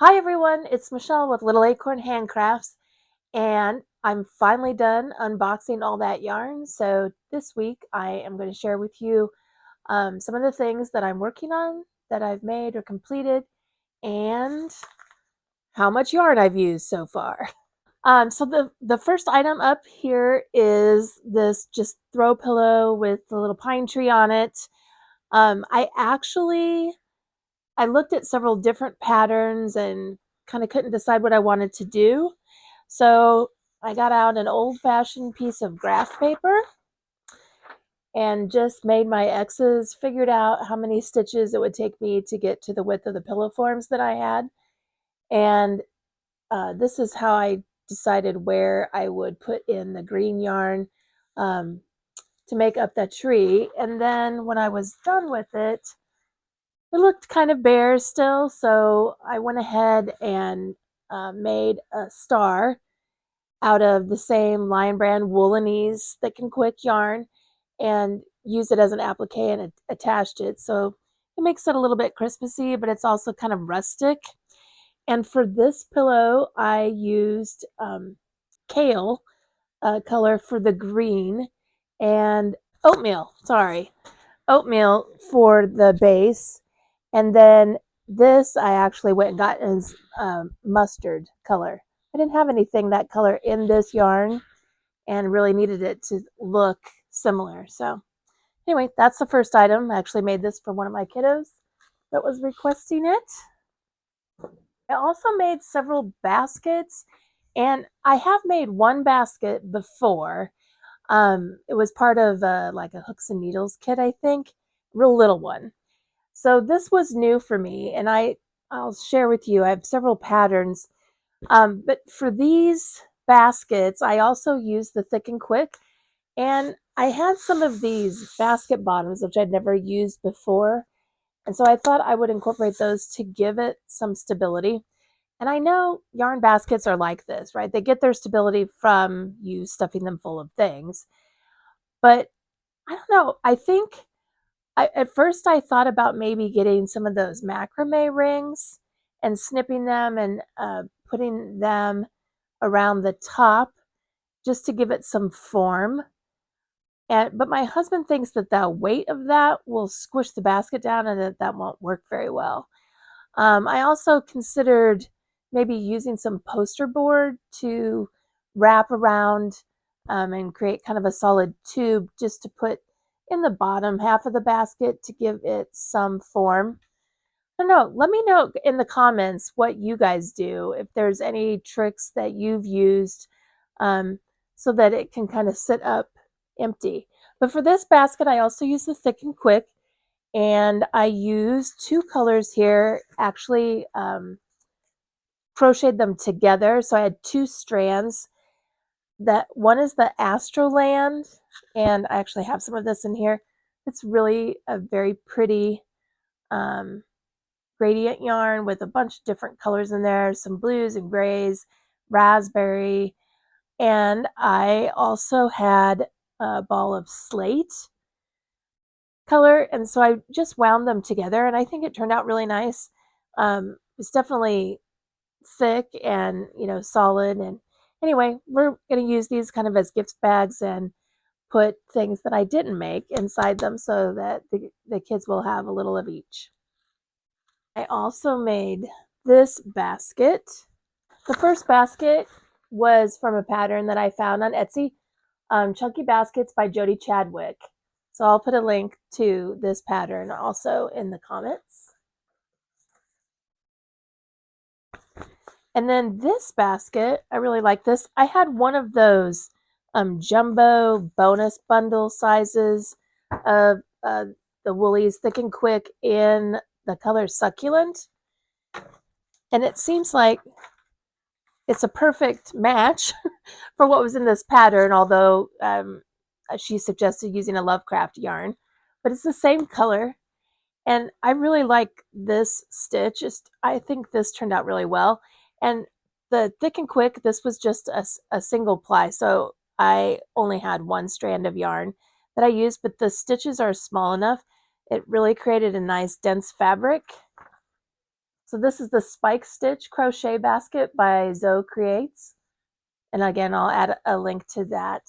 Hi everyone, it's Michelle with Little Acorn Handcrafts, and I'm finally done unboxing all that yarn. So this week I am going to share with you some of the things that I'm working on that I've made or completed and how much yarn I've used so far. So the first item up here is this just throw pillow with the little pine tree on it. I looked at several different patterns and kind of couldn't decide what I wanted to do. So I got out an old-fashioned piece of graph paper and just made my X's, figured out how many stitches it would take me to get to the width of the pillow forms that I had. And this is how I decided where I would put in the green yarn um, to make up that tree. And then when I was done with it, it looked kind of bare still, so I went ahead and made a star out of the same Lion Brand Woolenies Thick and Quick yarn and used it as an applique and attached it. So it makes it a little bit Christmassy, but it's also kind of rustic. And for this pillow, I used kale color for the green and oatmeal for the base. And then this I actually went and got as mustard color. I didn't have anything that color in this yarn and really needed it to look similar. So anyway, that's the first item. I actually made this for one of my kiddos that was requesting it. I also made several baskets, and I have made one basket before. It was part of like a hooks and needles kit, I think, real little one. So this was new for me, and I'll share with you. I have several patterns, but for these baskets, I also used the Thick and Quick, and I had some of these basket bottoms, which I'd never used before, and so I thought I would incorporate those to give it some stability. And I know yarn baskets are like this, right? They get their stability from you stuffing them full of things, but I don't know. I think at first I thought about maybe getting some of those macrame rings and snipping them and putting them around the top just to give it some form. But my husband thinks that the weight of that will squish the basket down and that won't work very well. I also considered maybe using some poster board to wrap around and create kind of a solid tube just to put in the bottom half of the basket to give it some form. I don't know. Let me know in the comments what you guys do, if there's any tricks that you've used so that it can kind of sit up empty. But for this basket, I also use the Thick and Quick, and I used two colors here, actually crocheted them together. So I had two strands. That one is the Astroland, and I actually have some of this in here. It's really a very pretty gradient yarn with a bunch of different colors in there, some blues and grays, raspberry, and I also had a ball of slate color, and so I just wound them together, and I think it turned out really nice. It's definitely thick and solid. And anyway, we're going to use these kind of as gift bags and put things that I didn't make inside them so that the kids will have a little of each. I also made this basket. The first basket was from a pattern that I found on Etsy, Chunky Baskets by Jody Chadwick. So I'll put a link to this pattern also in the comments. And then this basket, I really like this. I had one of those jumbo bonus bundle sizes of the Woolies Thick and Quick in the color Succulent. And it seems like it's a perfect match for what was in this pattern, although she suggested using a Lovecraft yarn. But it's the same color. And I really like this stitch. I think this turned out really well. And the Thick and Quick, this was just a single ply. So I only had one strand of yarn that I used, but the stitches are small enough. It really created a nice dense fabric. So this is the Spike Stitch Crochet Basket by Zoe Creates. And again, I'll add a link to that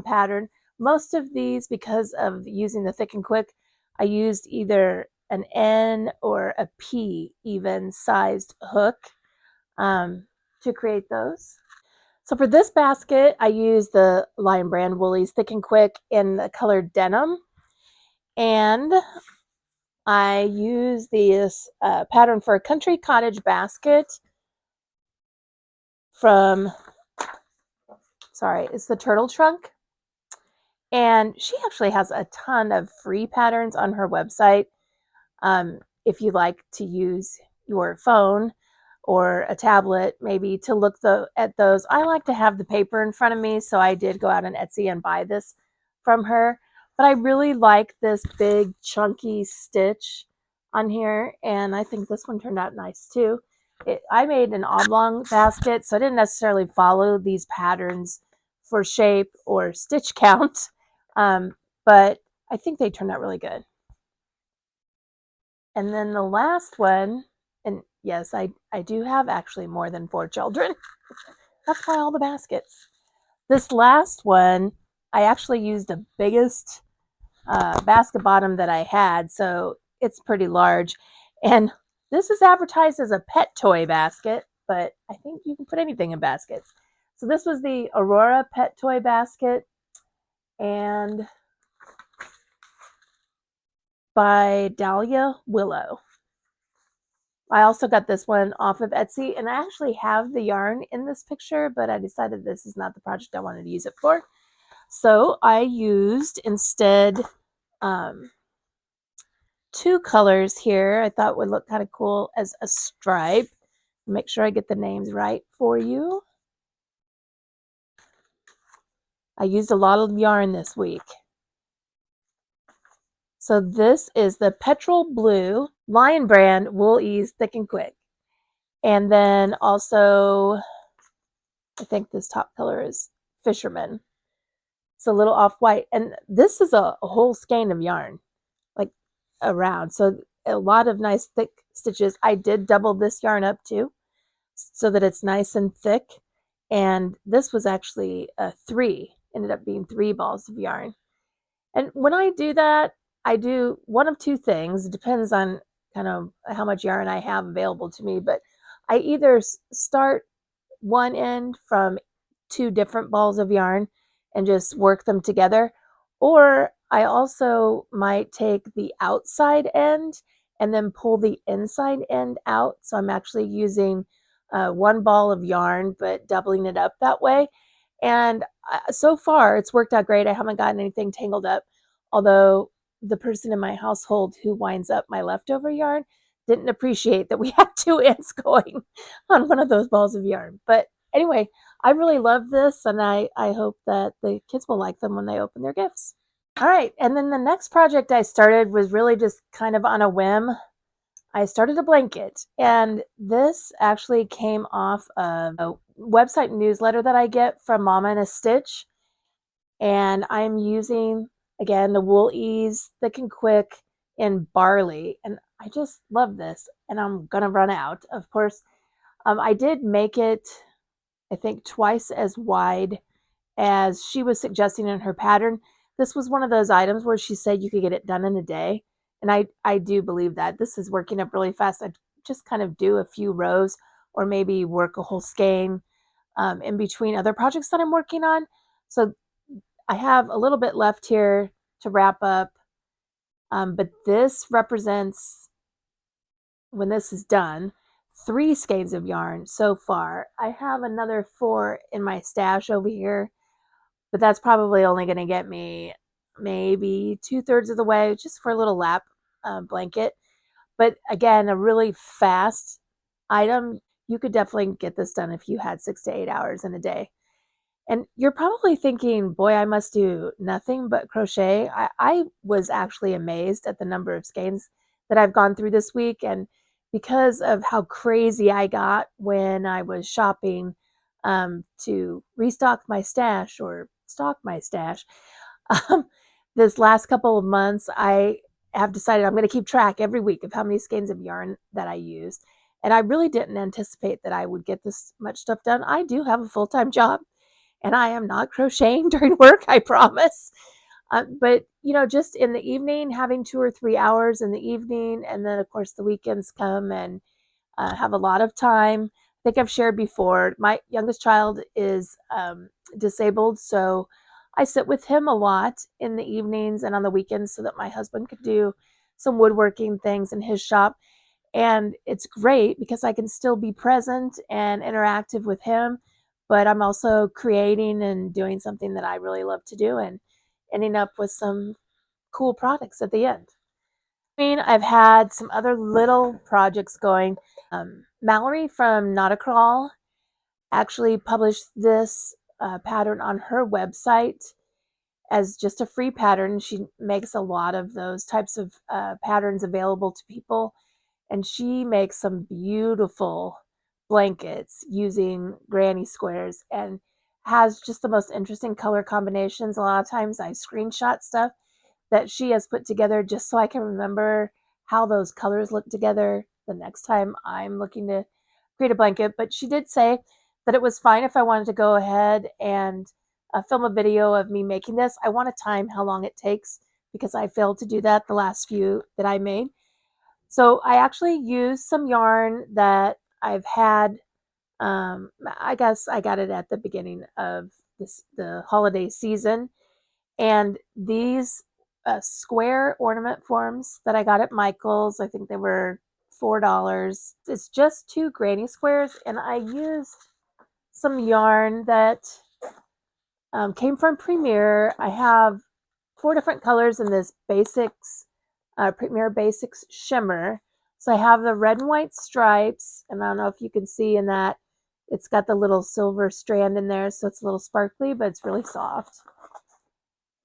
pattern. Most of these, because of using the Thick and Quick, I used either an N or a P even sized hook to create those. So for this basket, I used the Lion Brand Woolies Thick and Quick in the color denim. And I used this pattern for a country cottage basket from, sorry, it's the Turtle Trunk. And she actually has a ton of free patterns on her website. If you like to use your phone or a tablet, maybe to look at those. I like to have the paper in front of me, so I did go out on Etsy and buy this from her. But I really like this big chunky stitch on here, and I think this one turned out nice too. I made an oblong basket, so I didn't necessarily follow these patterns for shape or stitch count, but I think they turned out really good. And then the last one, and yes, I do have actually more than 4 children. That's why all the baskets. This last one, I actually used the biggest basket bottom that I had, so it's pretty large. And this is advertised as a pet toy basket, but I think you can put anything in baskets. So this was the Aurora pet toy basket, and by Dahlia Willow. I also got this one off of Etsy, and I actually have the yarn in this picture, but I decided this is not the project I wanted to use it for. So I used instead 2 colors here I thought would look kind of cool as a stripe. Make sure I get the names right for you. I used a lot of yarn this week. So this is the Petrol Blue Lion Brand Wool Ease Thick and Quick. And then also, I think this top color is Fisherman. It's a little off-white. And this is a whole skein of yarn, like around. So a lot of nice thick stitches. I did double this yarn up too, so that it's nice and thick. And this was actually a 3, ended up being 3 balls of yarn. And when I do that, I do one of 2 things. It depends on kind of how much yarn I have available to me, but I either start one end from 2 different balls of yarn and just work them together, or I also might take the outside end and then pull the inside end out. So I'm actually using 1 ball of yarn, but doubling it up that way. And so far, it's worked out great. I haven't gotten anything tangled up, although the person in my household who winds up my leftover yarn didn't appreciate that we had 2 ends going on one of those balls of yarn. But anyway, I really love this, and I hope that the kids will like them when they open their gifts. All right, and then the next project I started was really just kind of on a whim. I started a blanket, and this actually came off of a website newsletter that I get from Mama in a Stitch. And I'm using, again, the Wool Ease Thick and Quick in Barley. And I just love this, and I'm going to run out, of course. I did make it, I think, twice as wide as she was suggesting in her pattern. This was one of those items where she said you could get it done in a day. And I do believe that. This is working up really fast. I just kind of do a few rows or maybe work a whole skein in between other projects that I'm working on. So I have a little bit left here to wrap up. But this represents, when this is done, 3 skeins of yarn so far. I have another 4 in my stash over here, but that's probably only going to get me maybe 2/3 of the way, just for a little lap blanket. But again, a really fast item. You could definitely get this done if you had 6 to 8 hours in a day. And you're probably thinking, boy, I must do nothing but crochet. I was actually amazed at the number of skeins that I've gone through this week. And because of how crazy I got when I was shopping to restock my stash or stock my stash, um, this last couple of months, I have decided I'm going to keep track every week of how many skeins of yarn that I used. And I really didn't anticipate that I would get this much stuff done. I do have a full-time job, and I am not crocheting during work, I promise. But just in the evening, having 2 or 3 hours in the evening, and then of course the weekends come, and have a lot of time. I think I've shared before, my youngest child is disabled, so I sit with him a lot in the evenings and on the weekends so that my husband could do some woodworking things in his shop. And it's great because I can still be present and interactive with him, but I'm also creating and doing something that I really love to do and ending up with some cool products at the end. I mean, I've had some other little projects going. Mallory from Not a Crawl actually published this pattern on her website as just a free pattern. She makes a lot of those types of patterns available to people, and she makes some beautiful blankets using granny squares and has just the most interesting color combinations. A lot of times I screenshot stuff that she has put together just so I can remember how those colors look together the next time I'm looking to create a blanket. But she did say that it was fine if I wanted to go ahead and film a video of me making this. I want to time how long it takes because I failed to do that the last few that I made. So I actually used some yarn that I've had. I guess I got it at the beginning of the holiday season. And these square ornament forms that I got at Michael's, I think they were $4. It's just 2 granny squares, and I used some yarn that came from Premier. I have 4 different colors in this basics, Premier Basics shimmer. So I have the red and white stripes, and I don't know if you can see in that it's got the little silver strand in there, so it's a little sparkly, but it's really soft.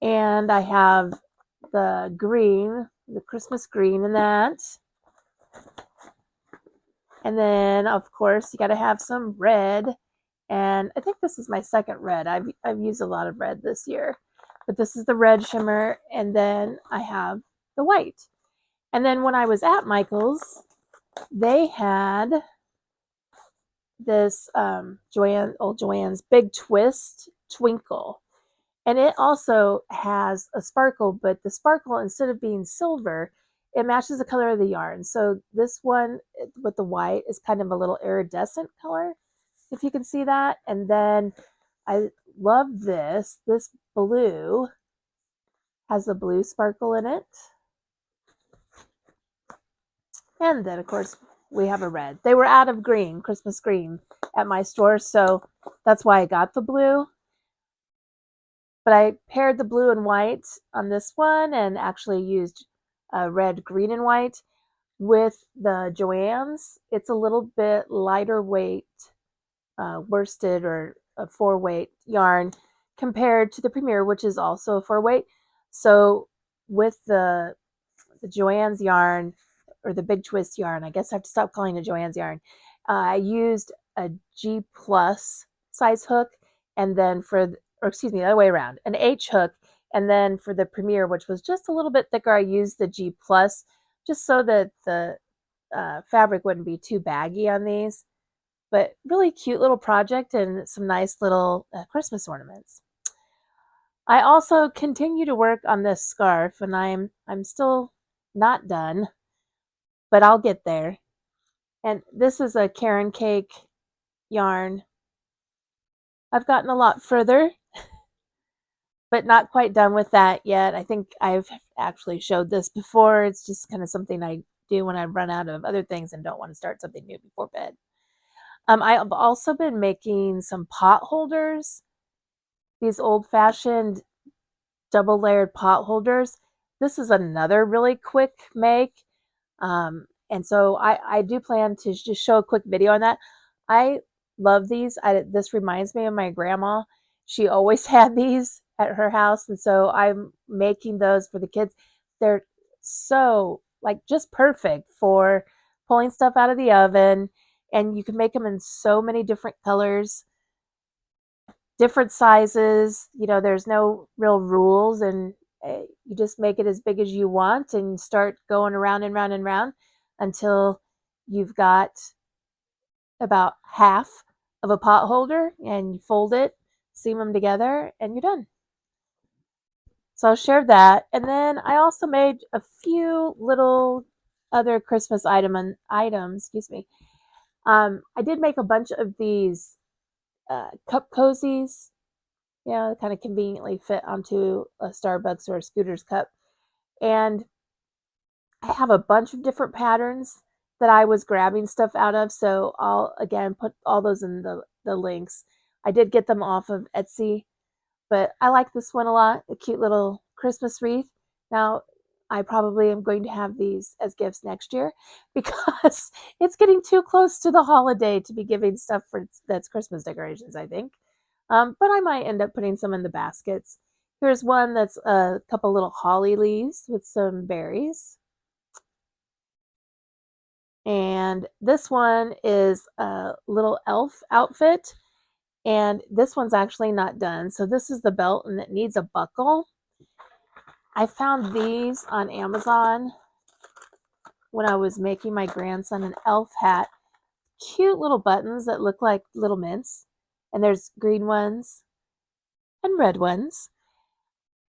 And I have the green, the Christmas green in that. And then, of course, you got to have some red. And I think this is my second red. I've used a lot of red this year. But this is the red shimmer. And then I have the white. And then when I was at Michael's, they had this Joanne's Big Twist Twinkle. And it also has a sparkle, but the sparkle, instead of being silver, it matches the color of the yarn. So this one with the white is kind of a little iridescent color, if you can see that. And then I love this. This blue has a blue sparkle in it. And then, of course, we have a red. They were out of green, Christmas green, at my store, so that's why I got the blue. But I paired the blue and white on this one and actually used red, green, and white with the Joann's. It's a little bit lighter weight worsted or a 4-weight yarn compared to the Premier, which is also a 4-weight. So with the Joann's yarn, or the Big Twist yarn, I guess I have to stop calling it Joann's yarn, I used a G plus size hook, and then the other way around, an H hook, and then for the Premier, which was just a little bit thicker, I used the G plus, just so that the fabric wouldn't be too baggy on these. But really cute little project and some nice little Christmas ornaments. I also continue to work on this scarf, and I'm still not done, but I'll get there. And this is a Karen Cake yarn. I've gotten a lot further, but not quite done with that yet. I think I've actually showed this before. It's just kind of something I do when I run out of other things and don't want to start something new before bed. I've also been making some pot holders, these old-fashioned double-layered pot holders. This is another really quick make. And so I do plan to just show a quick video on that. I love these. This reminds me of my grandma. She always had these at her house, and so I'm making those for the kids. They're so, like, just perfect for pulling stuff out of the oven, and you can make them in so many different colors, different sizes. There's no real rules, and you just make it as big as you want and start going around and round and round until you've got about half of a pot holder, and you fold it, seam them together, and you're done. So I'll share that. And then I also made a few little other Christmas items, excuse me. I did make a bunch of these cup cozies. Yeah, they kind of conveniently fit onto a Starbucks or a Scooter's cup. And I have a bunch of different patterns that I was grabbing stuff out of. So I'll again put all those in the links. I did get them off of Etsy, but I like this one a lot, a cute little Christmas wreath. Now, I probably am going to have these as gifts next year because it's getting too close to the holiday to be giving stuff for that's Christmas decorations, I think. But I might end up putting some in the baskets. Here's one that's a couple little holly leaves with some berries. And this one is a little elf outfit. And this one's actually not done. So this is the belt and it needs a buckle. I found these on Amazon when I was making my grandson an elf hat. Cute little buttons that look like little mints. And there's green ones and red ones.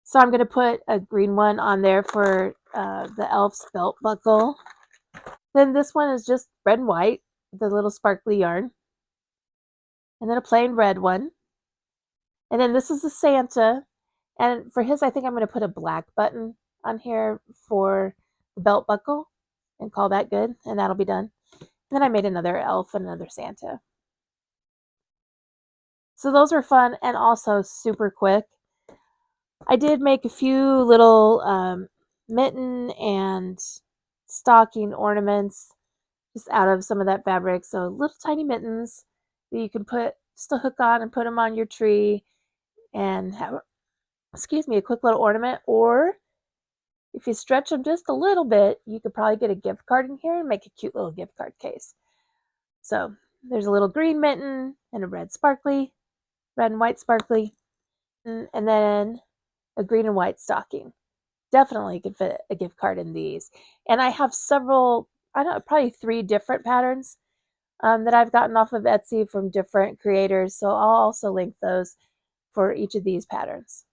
So I'm going to put a green one on there for the elf's belt buckle. Then this one is just red and white, the little sparkly yarn. And then a plain red one. And then this is a Santa. And for his, I think I'm going to put a black button on here for the belt buckle and call that good. And that'll be done. And then I made another elf and another Santa. So those are fun and also super quick. I did make a few little mitten and stocking ornaments just out of some of that fabric. So little tiny mittens that you can put just a hook on and put them on your tree and have, excuse me, a quick little ornament. Or if you stretch them just a little bit, you could probably get a gift card in here and make a cute little gift card case. So there's a little green mitten and a red and white sparkly, and then a green and white stocking. Definitely could fit a gift card in these. And I have several, I don't know, probably 3 different patterns that I've gotten off of Etsy from different creators. So I'll also link those for each of these patterns.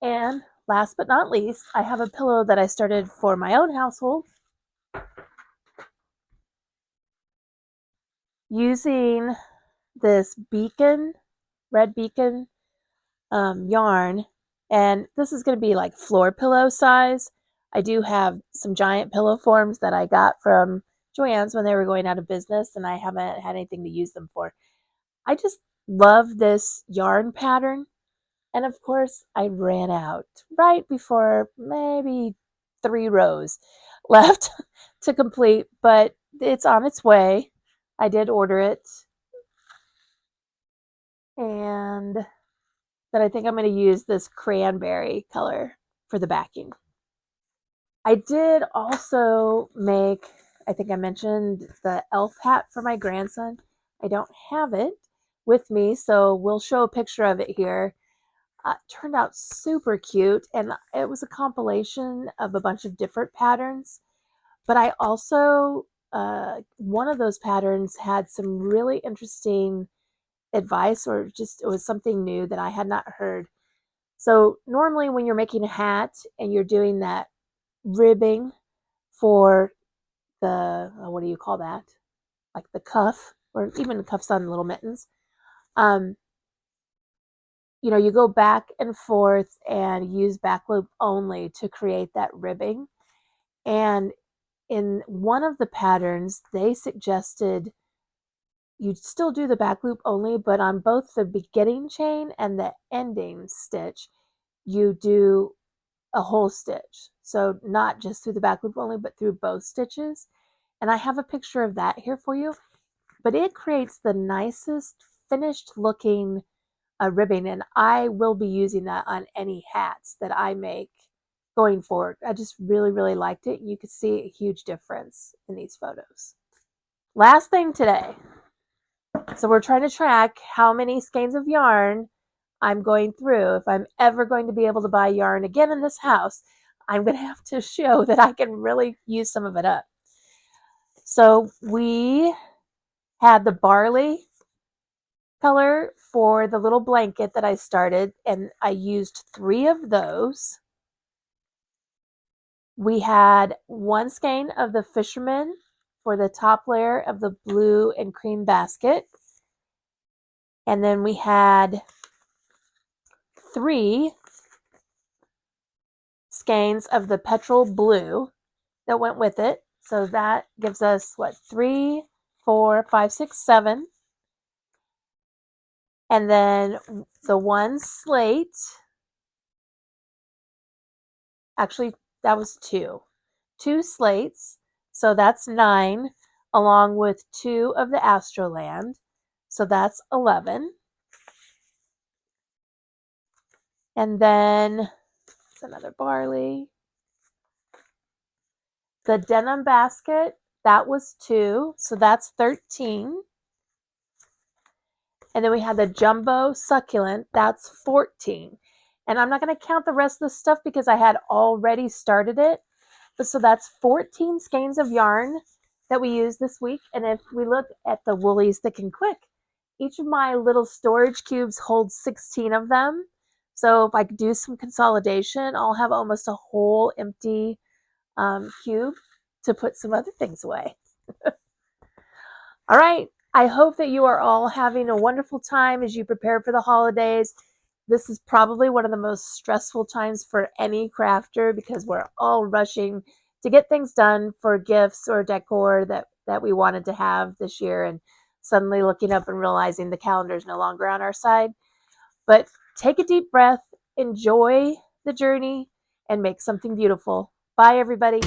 And last but not least, I have a pillow that I started for my own household using this red beacon yarn. And this is going to be like floor pillow size. I do have some giant pillow forms that I got from Joann's when they were going out of business, and I haven't had anything to use them for. I just love this yarn pattern. And of course, I ran out right before maybe 3 rows left to complete, but it's on its way. I did order it. And then I think I'm going to use this cranberry color for the backing. I did also make, I think I mentioned the elf hat for my grandson. I don't have it with me, so we'll show a picture of it here. Turned out super cute, and it was a compilation of a bunch of different patterns. But I also, one of those patterns had some really interesting advice, or just it was something new that I had not heard. So normally when you're making a hat and you're doing that ribbing for the, what do you call that? Like the cuff, or even the cuffs on little mittens. Um, you go back and forth and use back loop only to create that ribbing. And in one of the patterns, they suggested you'd still do the back loop only, but on both the beginning chain and the ending stitch, you do a whole stitch. So not just through the back loop only, but through both stitches. And I have a picture of that here for you, but it creates the nicest finished looking ribbing, and I will be using that on any hats that I make going forward. I just really, really liked it. You could see a huge difference in these photos. Last thing today. So we're trying to track how many skeins of yarn I'm going through. If I'm ever going to be able to buy yarn again in this house, I'm going to have to show that I can really use some of it up. So we had the barley color for the little blanket that I started, and I used 3 of those. We had 1 skein of the fisherman for the top layer of the blue and cream basket. And then we had 3 skeins of the petrol blue that went with it. So that gives us what, 3, 4, 5, 6, 7. And then the 1 slate, actually that was 2 slates. So that's 9, along with 2 of the Astroland. So that's 11. And then it's another barley. The denim basket, that was 2, so that's 13. And then we had the jumbo succulent, that's 14. And I'm not going to count the rest of the stuff because I had already started it. But so that's 14 skeins of yarn that we used this week. And if we look at the Woolies Thick and Quick, each of my little storage cubes holds 16 of them. So if I do some consolidation, I'll have almost a whole empty cube to put some other things away. All right. I hope that you are all having a wonderful time as you prepare for the holidays. This is probably one of the most stressful times for any crafter because we're all rushing to get things done for gifts or decor that we wanted to have this year, and suddenly looking up and realizing the calendar is no longer on our side. But take a deep breath, enjoy the journey, and make something beautiful. Bye, everybody.